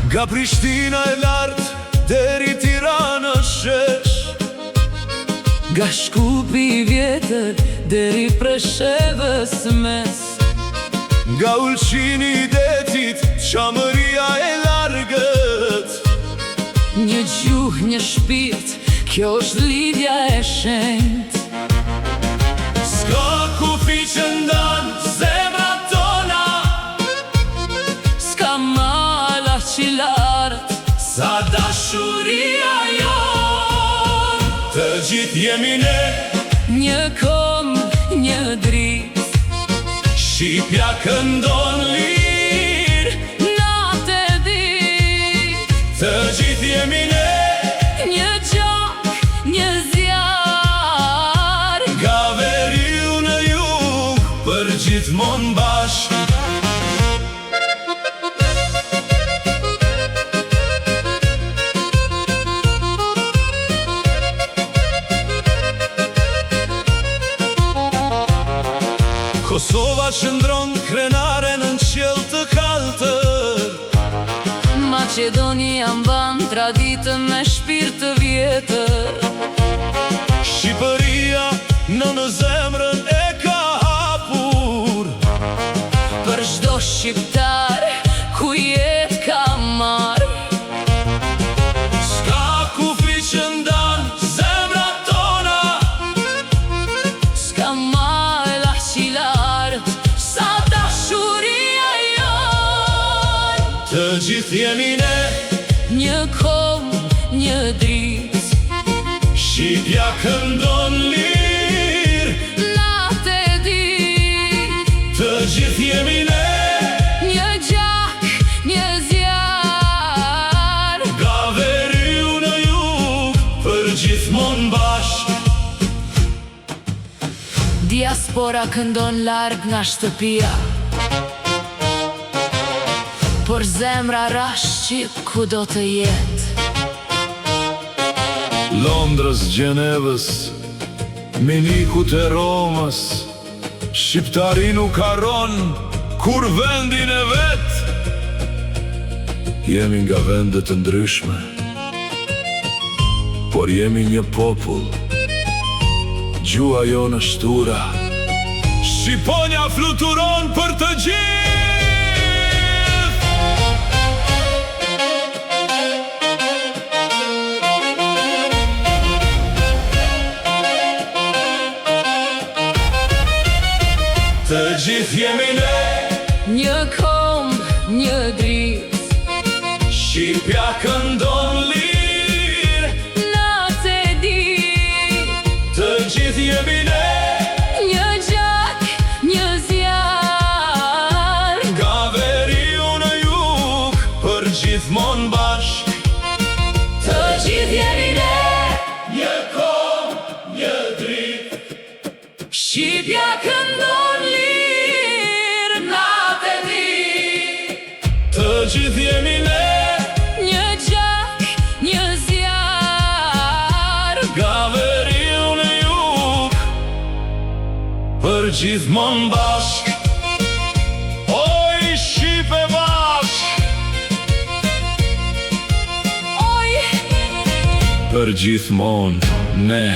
Nga Prishtina e lartë deri Tirana shesh, nga Shkupi I vjetër deri Preshevës mes, nga Ulqini I detit Qamëria e largët. një gjuhë, një shpirt, kjo është lidhja e shenjtë. S'ka kufi që ndanë zemrat tona, S'ka mala që lartë, sa dashuria jon. Të gjithë jemi ne, një kombë, një dritë, Shqipja këndon lirë. natë e ditë. Të gjithë jemi ne, Një gjak, një zjarë, nga veriu në jug, për gjithmonë bashkë. Kosova qëndron krenare në qiell të kaltër, Maqedonia mban traditën me shpirt të vjetër. Shqipëria në zemrën e ka hapur, Për çdo shqiptar ku jetë ka marrë. s'ka kufi që ndanë zemrat tona, S'ka mala që lartë, sa dashuria jon. të gjithë jemi ne, Një kombë, një dritë, Shqipja këndon lirë. natë e ditë. Të gjithë jemi ne, Një gjak, një zjarë, nga veriu në jug, për gjithmonë bashkë. diaspora këndon larg nga shtëpia, por zemra ra Shqip ku do të jetë. Londrës, Gjenevës, minikut e Romës, shqiptari nuk harron kur vendin e vet. Jemi nga vende të ndryshme, por jemi një popull. Gjua jonë është ura, Shqiponja fluturon për të gjithë. Të gjithë jemi ne, Një kombë, një dritë, Shqipja këndon lirë. natë e ditë. Të gjithë jemi ne, Një gjak, një zjarë, nga veriu në jug, për gjithmonë bashkë. të gjithë jemi ne. Një kombë, një dritë, Shqipja këndon lirë, natë e ditë. të gjithë jemi ne, Një gjak, një zjarë, nga veriu në jug, për gjithmonë bashkë. Oj, Shqipe bashkë, oj. për gjithmonë ne.